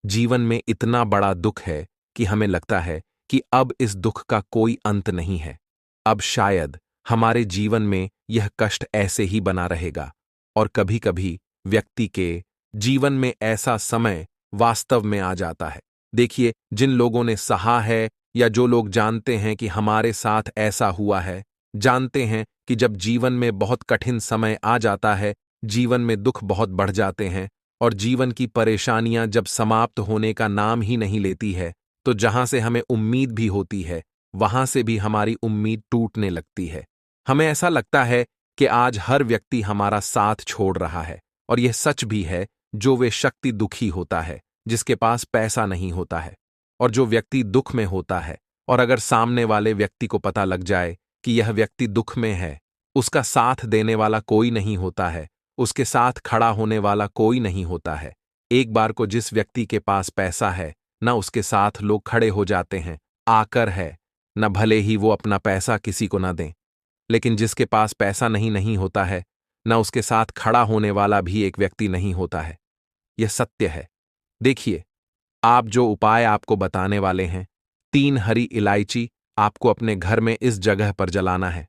Speaker 1: जीवन में इतना बड़ा दुख है कि हमें लगता है कि अब इस दुख का कोई अंत नहीं है, अब शायद हमारे जीवन में यह कष्ट ऐसे ही बना रहेगा। और कभी कभी व्यक्ति के जीवन में ऐसा समय वास्तव में आ जाता है। देखिए जिन लोगों ने सहा है या जो लोग जानते हैं कि हमारे साथ ऐसा हुआ है, जानते हैं कि जब जीवन में बहुत कठिन समय आ जाता है, जीवन में दुख बहुत बढ़ जाते हैं और जीवन की परेशानियां जब समाप्त होने का नाम ही नहीं लेती है, तो जहां से हमें उम्मीद भी होती है वहां से भी हमारी उम्मीद टूटने लगती है। हमें ऐसा लगता है कि आज हर व्यक्ति हमारा साथ छोड़ रहा है और यह सच भी है। जो वे शक्ति दुखी होता है जिसके पास पैसा नहीं होता है, और जो व्यक्ति दुख में होता है और अगर सामने वाले व्यक्ति को पता लग जाए कि यह व्यक्ति दुख में है, उसका साथ देने वाला कोई नहीं होता है, उसके साथ खड़ा होने वाला कोई नहीं होता है। एक बार को जिस व्यक्ति के पास पैसा है ना, उसके साथ लोग खड़े हो जाते हैं, आकर है न, भले ही वो अपना पैसा किसी को ना दें। लेकिन जिसके पास पैसा नहीं नहीं होता है न, उसके साथ खड़ा होने वाला भी एक व्यक्ति नहीं होता है। यह सत्य है। देखिए आप जो उपाय आपको बताने वाले हैं, 3 हरी इलायची आपको अपने घर में इस जगह पर जलाना है।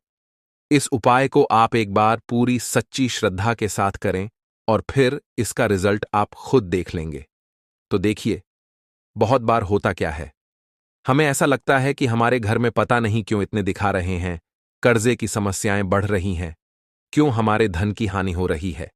Speaker 1: इस उपाय को आप एक बार पूरी सच्ची श्रद्धा के साथ करें और फिर इसका रिजल्ट आप खुद देख लेंगे। तो देखिए बहुत बार होता क्या है, हमें ऐसा लगता है कि हमारे घर में पता नहीं क्यों इतने दिखा रहे हैं, कर्जे की समस्याएं बढ़ रही हैं, क्यों हमारे धन की हानि हो रही है।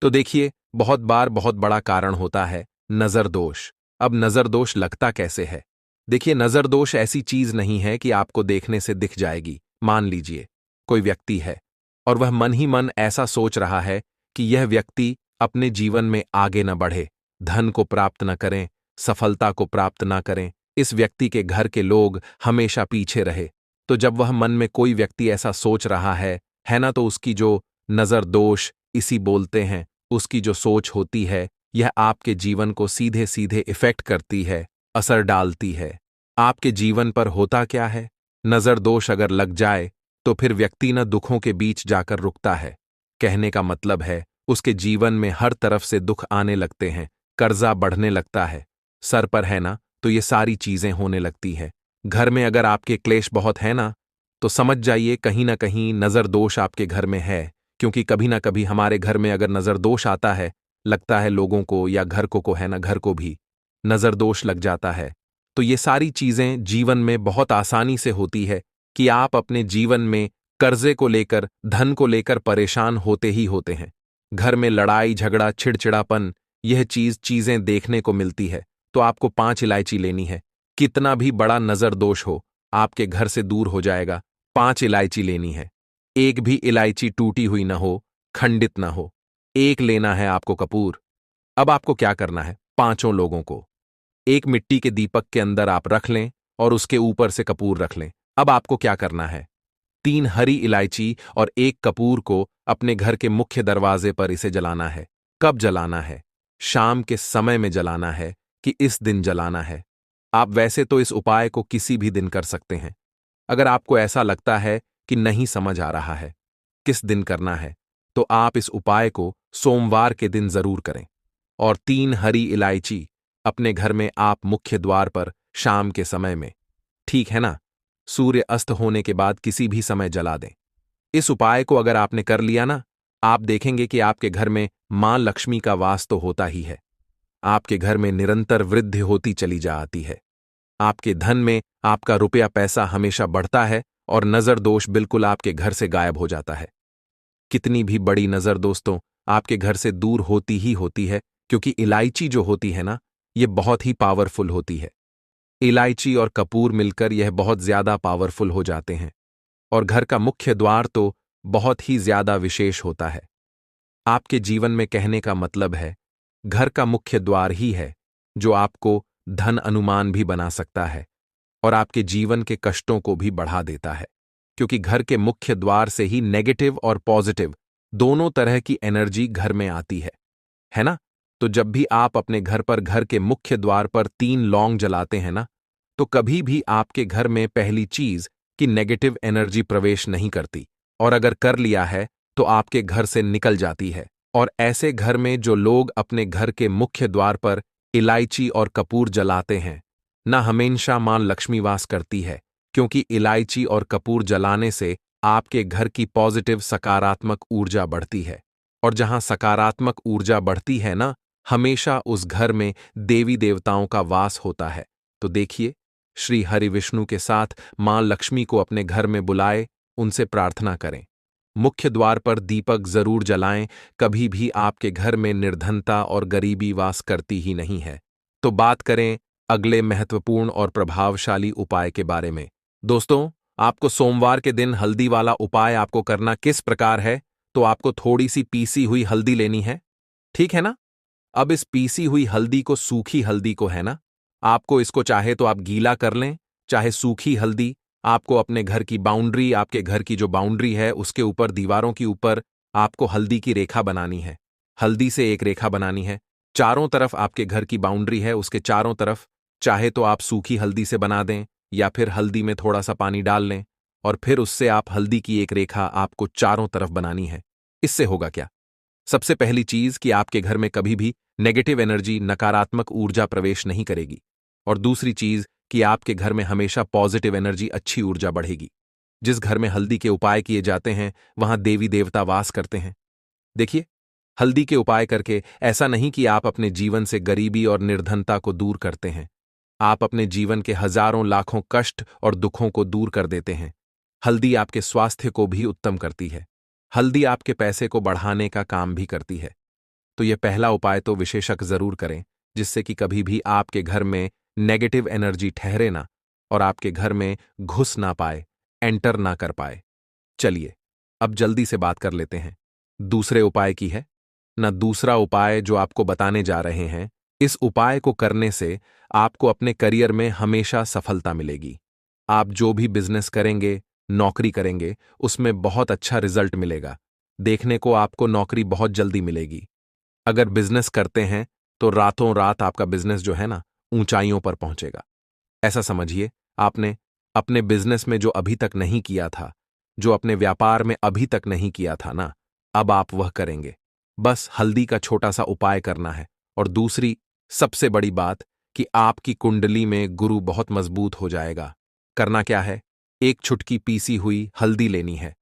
Speaker 1: तो देखिए बहुत बार बहुत बड़ा कारण होता है नजर दोष। अब नजर दोष लगता कैसे है? देखिए नजर दोष ऐसी चीज नहीं है कि आपको देखने से दिख जाएगी। मान लीजिए कोई व्यक्ति है और वह मन ही मन ऐसा सोच रहा है कि यह व्यक्ति अपने जीवन में आगे न बढ़े, धन को प्राप्त न करें, सफलता को प्राप्त ना करें, इस व्यक्ति के घर के लोग हमेशा पीछे रहे। तो जब वह मन में कोई व्यक्ति ऐसा सोच रहा है ना, तो उसकी जो नज़र दोष इसी बोलते हैं, उसकी जो सोच होती है यह आपके जीवन को सीधे सीधे इफेक्ट करती है, असर डालती है। आपके जीवन पर होता क्या है, नज़र दोष अगर लग जाए तो फिर व्यक्ति न दुखों के बीच जाकर रुकता है। कहने का मतलब है उसके जीवन में हर तरफ से दुख आने लगते हैं, कर्जा बढ़ने लगता है, सर पर है ना तो ये सारी चीजें होने लगती है। घर में अगर आपके क्लेश बहुत है ना, तो समझ जाइए कहीं ना कहीं नज़र दोष आपके घर में है, क्योंकि कभी ना कभी हमारे घर में अगर नज़र दोष आता है, लगता है लोगों को या घर को है ना, घर को भी नज़र दोष लग जाता है। तो ये सारी चीजें जीवन में बहुत आसानी से होती है कि आप अपने जीवन में कर्जे को लेकर, धन को लेकर परेशान होते ही होते हैं। घर में लड़ाई झगड़ा चिड़चिड़ापन, यह चीजें देखने को मिलती है। तो आपको 5 इलायची लेनी है। कितना भी बड़ा नजर दोष हो, आपके घर से दूर हो जाएगा। 5 इलायची लेनी है। एक भी इलायची टूटी हुई ना हो, खंडित ना हो। एक लेना है आपको कपूर। अब आपको क्या करना है, 5 लोगों को एक मिट्टी के दीपक के अंदर आप रख लें और उसके ऊपर से कपूर रख लें। अब आपको क्या करना है, 3 हरी इलायची और 1 कपूर को अपने घर के मुख्य दरवाजे पर इसे जलाना है। कब जलाना है, शाम के समय में जलाना है कि इस दिन जलाना है। आप वैसे तो इस उपाय को किसी भी दिन कर सकते हैं। अगर आपको ऐसा लगता है कि नहीं समझ आ रहा है किस दिन करना है, तो आप इस उपाय को सोमवार के दिन जरूर करें। और 3 हरी इलायची अपने घर में आप मुख्य द्वार पर शाम के समय में, ठीक है ना, सूर्य अस्त होने के बाद किसी भी समय जला दें। इस उपाय को अगर आपने कर लिया ना, आप देखेंगे कि आपके घर में मां लक्ष्मी का वास तो होता ही है। आपके घर में निरंतर वृद्धि होती चली जा आती है। आपके धन में आपका रुपया पैसा हमेशा बढ़ता है और नजर दोष बिल्कुल आपके घर से गायब हो जाता है। कितनी भी बड़ी नजर दोस्तों आपके घर से दूर होती ही होती है, क्योंकि इलायची जो होती है ना, ये बहुत ही पावरफुल होती है। इलायची और कपूर मिलकर यह बहुत ज्यादा पावरफुल हो जाते हैं। और घर का मुख्य द्वार तो बहुत ही ज्यादा विशेष होता है। आपके जीवन में कहने का मतलब है घर का मुख्य द्वार ही है जो आपको धन अनुमान भी बना सकता है और आपके जीवन के कष्टों को भी बढ़ा देता है, क्योंकि घर के मुख्य द्वार से ही नेगेटिव और पॉजिटिव दोनों तरह की एनर्जी घर में आती है ना। तो जब भी आप अपने घर पर घर के मुख्य द्वार पर 3 लौंग जलाते हैं ना, तो कभी भी आपके घर में पहली चीज कि नेगेटिव एनर्जी प्रवेश नहीं करती, और अगर कर लिया है तो आपके घर से निकल जाती है। और ऐसे घर में जो लोग अपने घर के मुख्य द्वार पर इलायची और कपूर जलाते हैं ना, हमेशा मां लक्ष्मी वास करती है, क्योंकि इलायची और कपूर जलाने से आपके घर की पॉजिटिव सकारात्मक ऊर्जा बढ़ती है। और जहां सकारात्मक ऊर्जा बढ़ती है ना, हमेशा उस घर में देवी देवताओं का वास होता है। तो देखिए, श्री हरि विष्णु के साथ मां लक्ष्मी को अपने घर में बुलाए, उनसे प्रार्थना करें। मुख्य द्वार पर दीपक जरूर जलाएं, कभी भी आपके घर में निर्धनता और गरीबी वास करती ही नहीं है। तो बात करें अगले महत्वपूर्ण और प्रभावशाली उपाय के बारे में। दोस्तों, आपको सोमवार के दिन हल्दी वाला उपाय आपको करना किस प्रकार है, तो आपको थोड़ी सी पीसी हुई हल्दी लेनी है, ठीक है ना। अब इस पीसी हुई हल्दी को, सूखी हल्दी को है ना, आपको इसको चाहे तो आप गीला कर लें, चाहे सूखी हल्दी आपको अपने घर की बाउंड्री, आपके घर की जो बाउंड्री है उसके ऊपर, दीवारों के ऊपर आपको हल्दी की रेखा बनानी है। हल्दी से एक रेखा बनानी है। चारों तरफ आपके घर की बाउंड्री है, उसके चारों तरफ चाहे तो आप सूखी हल्दी से बना दें या फिर हल्दी में थोड़ा सा पानी डाल लें और फिर उससे आप हल्दी की एक रेखा आपको चारों तरफ बनानी है। इससे होगा क्या, सबसे पहली चीज कि आपके घर में कभी भी नेगेटिव एनर्जी, नकारात्मक ऊर्जा प्रवेश नहीं करेगी। और दूसरी चीज कि आपके घर में हमेशा पॉजिटिव एनर्जी, अच्छी ऊर्जा बढ़ेगी। जिस घर में हल्दी के उपाय किए जाते हैं वहां देवी देवता वास करते हैं। देखिए, हल्दी के उपाय करके ऐसा नहीं कि आप अपने जीवन से गरीबी और निर्धनता को दूर करते हैं, आप अपने जीवन के हजारों लाखों कष्ट और दुखों को दूर कर देते हैं। हल्दी आपके स्वास्थ्य को भी उत्तम करती है। हल्दी आपके पैसे को बढ़ाने का काम भी करती है। तो यह पहला उपाय तो विशेषक जरूर करें, जिससे कि कभी भी आपके घर में नेगेटिव एनर्जी ठहरे ना और आपके घर में घुस ना पाए, एंटर ना कर पाए। चलिए अब जल्दी से बात कर लेते हैं दूसरे उपाय की है ना। दूसरा उपाय जो आपको बताने जा रहे हैं, इस उपाय को करने से आपको अपने करियर में हमेशा सफलता मिलेगी। आप जो भी बिजनेस करेंगे, नौकरी करेंगे, उसमें बहुत अच्छा रिजल्ट मिलेगा। देखने को आपको नौकरी बहुत जल्दी मिलेगी। अगर बिजनेस करते हैं तो रातों रात आपका बिजनेस जो है ना, ऊंचाइयों पर पहुंचेगा। ऐसा समझिए, आपने अपने बिजनेस में जो अभी तक नहीं किया था, जो अपने व्यापार में अभी तक नहीं किया था ना, अब आप वह करेंगे। बस हल्दी का छोटा सा उपाय करना है। और दूसरी सबसे बड़ी बात कि आपकी कुंडली में गुरु बहुत मजबूत हो जाएगा। करना क्या है? एक चुटकी पीसी हुई हल्दी लेनी है,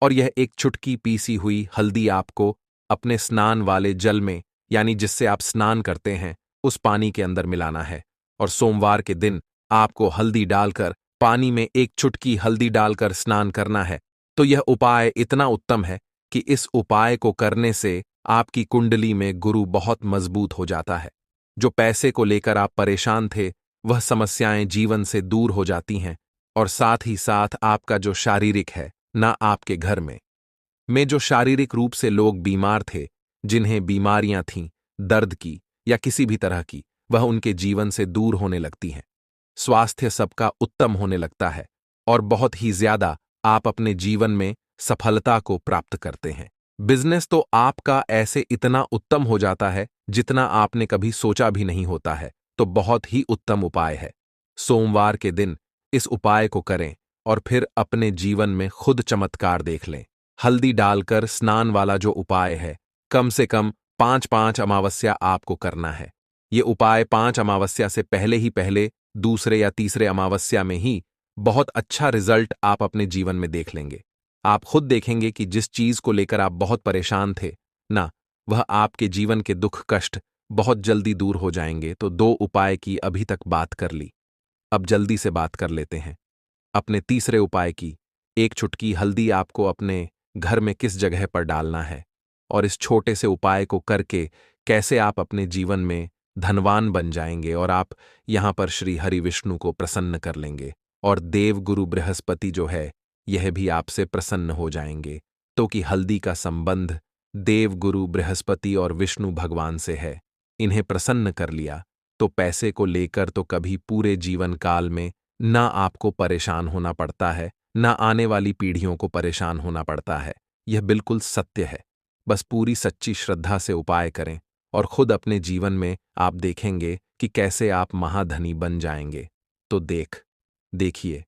Speaker 1: और यह एक चुटकी पीसी हुई हल्दी आपको अपने स्नान वाले जल में, यानी जिससे आप स्नान करते हैं, उस पानी के अंदर मिलाना है। और सोमवार के दिन आपको हल्दी डालकर, पानी में एक चुटकी हल्दी डालकर स्नान करना है। तो यह उपाय इतना उत्तम है कि इस उपाय को करने से आपकी कुंडली में गुरु बहुत मजबूत हो जाता है। जो पैसे को लेकर आप परेशान थे, वह समस्याएं जीवन से दूर हो जाती हैं। और साथ ही साथ आपका जो शारीरिक है ना, आपके घर में जो शारीरिक रूप से लोग बीमार थे, जिन्हें बीमारियां थीं, दर्द की या किसी भी तरह की, वह उनके जीवन से दूर होने लगती हैं। स्वास्थ्य सबका उत्तम होने लगता है और बहुत ही ज्यादा आप अपने जीवन में सफलता को प्राप्त करते हैं। बिजनेस तो आपका ऐसे इतना उत्तम हो जाता है जितना आपने कभी सोचा भी नहीं होता है। तो बहुत ही उत्तम उपाय है। सोमवार के दिन इस उपाय को करें और फिर अपने जीवन में खुद चमत्कार देख लें। हल्दी डालकर स्नान वाला जो उपाय है, कम से कम 5-5 अमावस्या आपको करना है। ये उपाय 5 अमावस्या से पहले दूसरे या तीसरे अमावस्या में ही बहुत अच्छा रिजल्ट आप अपने जीवन में देख लेंगे। आप खुद देखेंगे कि जिस चीज को लेकर आप बहुत परेशान थे ना, वह आपके जीवन के दुख कष्ट बहुत जल्दी दूर हो जाएंगे। तो 2 उपाय की अभी तक बात कर ली, अब जल्दी से बात कर लेते हैं अपने तीसरे उपाय की। एक चुटकी हल्दी आपको अपने घर में किस जगह पर डालना है, और इस छोटे से उपाय को करके कैसे आप अपने जीवन में धनवान बन जाएंगे और आप यहां पर श्री हरि विष्णु को प्रसन्न कर लेंगे। और देव गुरु बृहस्पति जो है, यह भी आपसे प्रसन्न हो जाएंगे। तो कि हल्दी का संबंध देव गुरु बृहस्पति और विष्णु भगवान से है। इन्हें प्रसन्न कर लिया तो पैसे को लेकर तो कभी पूरे जीवन काल में ना आपको परेशान होना पड़ता है, ना आने वाली पीढ़ियों को परेशान होना पड़ता है। यह बिल्कुल सत्य है। बस पूरी सच्ची श्रद्धा से उपाय करें और खुद अपने जीवन में आप देखेंगे कि कैसे आप महाधनी बन जाएंगे। तो देखिए,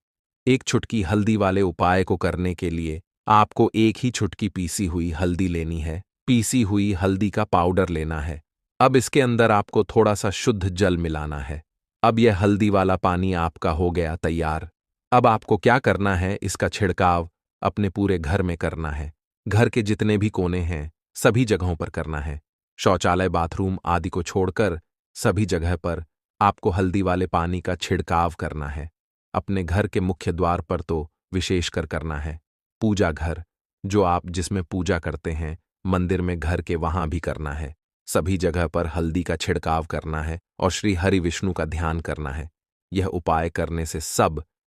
Speaker 1: एक चुटकी हल्दी वाले उपाय को करने के लिए आपको एक ही चुटकी पीसी हुई हल्दी लेनी है। पीसी हुई हल्दी का पाउडर लेना है। अब इसके अंदर आपको थोड़ा सा शुद्ध जल मिलाना है। अब यह हल्दी वाला पानी आपका हो गया तैयार। अब आपको क्या करना है, इसका छिड़काव अपने पूरे घर में करना है। घर के जितने भी कोने हैं, सभी जगहों पर करना है। शौचालय, बाथरूम आदि को छोड़कर सभी जगह पर आपको हल्दी वाले पानी का छिड़काव करना है। अपने घर के मुख्य द्वार पर तो विशेषकर करना है। पूजा घर, जो आप जिसमें पूजा करते हैं, मंदिर में, घर के, वहां भी करना है। सभी जगह पर हल्दी का छिड़काव करना है और श्री हरि विष्णु का ध्यान करना है। यह उपाय करने से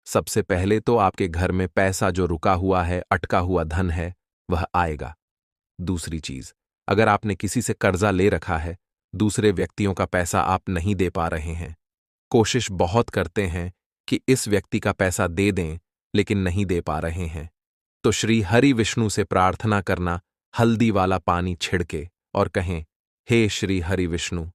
Speaker 1: सबसे पहले तो आपके घर में पैसा जो रुका हुआ है, अटका हुआ धन है, वह आएगा। दूसरी चीज, अगर आपने किसी से कर्जा ले रखा है, दूसरे व्यक्तियों का पैसा आप नहीं दे पा रहे हैं, कोशिश बहुत करते हैं कि इस व्यक्ति का पैसा दे दें, लेकिन नहीं दे पा रहे हैं, तो श्री हरि विष्णु से प्रार्थना करना, हल्दी वाला पानी छिड़के और कहें, हे श्री हरि विष्णु,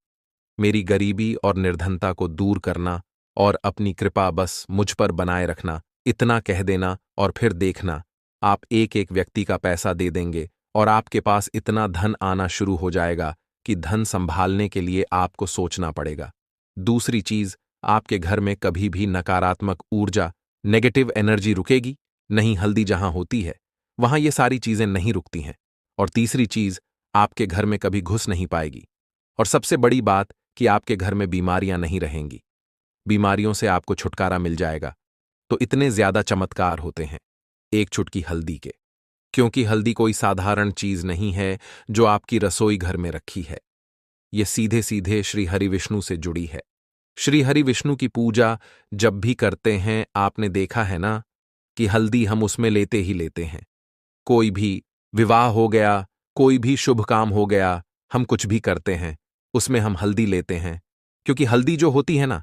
Speaker 1: मेरी गरीबी और निर्धनता को दूर करना और अपनी कृपा बस मुझ पर बनाए रखना। इतना कह देना और फिर देखना, आप एक एक व्यक्ति का पैसा दे देंगे और आपके पास इतना धन आना शुरू हो जाएगा कि धन संभालने के लिए आपको सोचना पड़ेगा। दूसरी चीज, आपके घर में कभी भी नकारात्मक ऊर्जा, नेगेटिव एनर्जी रुकेगी नहीं। हल्दी जहां होती है, वहां ये सारी चीजें नहीं रुकती हैं। और तीसरी चीज, आपके घर में कभी घुस नहीं पाएगी। और सबसे बड़ी बात कि आपके घर में बीमारियां नहीं रहेंगी। बीमारियों से आपको छुटकारा मिल जाएगा। तो इतने ज्यादा चमत्कार होते हैं एक चुटकी हल्दी के, क्योंकि हल्दी कोई साधारण चीज नहीं है जो आपकी रसोई घर में रखी है। ये सीधे सीधे श्री हरि विष्णु से जुड़ी है। श्री हरि विष्णु की पूजा जब भी करते हैं, आपने देखा है ना कि हल्दी हम उसमें लेते ही लेते हैं। कोई भी विवाह हो गया, कोई भी शुभ काम हो गया, हम कुछ भी करते हैं, उसमें हम हल्दी लेते हैं। क्योंकि हल्दी जो होती है ना,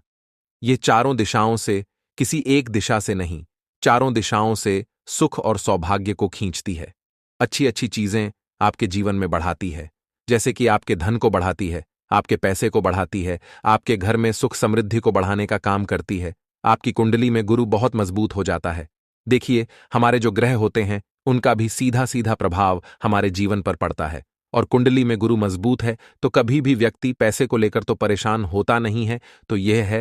Speaker 1: ये चारों दिशाओं से, किसी एक दिशा से नहीं, चारों दिशाओं से सुख और सौभाग्य को खींचती है। अच्छी अच्छी चीजें आपके जीवन में बढ़ाती है, जैसे कि आपके धन को बढ़ाती है, आपके पैसे को बढ़ाती है, आपके घर में सुख समृद्धि को बढ़ाने का काम करती है। आपकी कुंडली में गुरु बहुत मजबूत हो जाता है। देखिए, हमारे जो ग्रह होते हैं उनका भी सीधा सीधा प्रभाव हमारे जीवन पर पड़ता है, और कुंडली में गुरु मजबूत है तो कभी भी व्यक्ति पैसे को लेकर तो परेशान होता नहीं है। तो यह है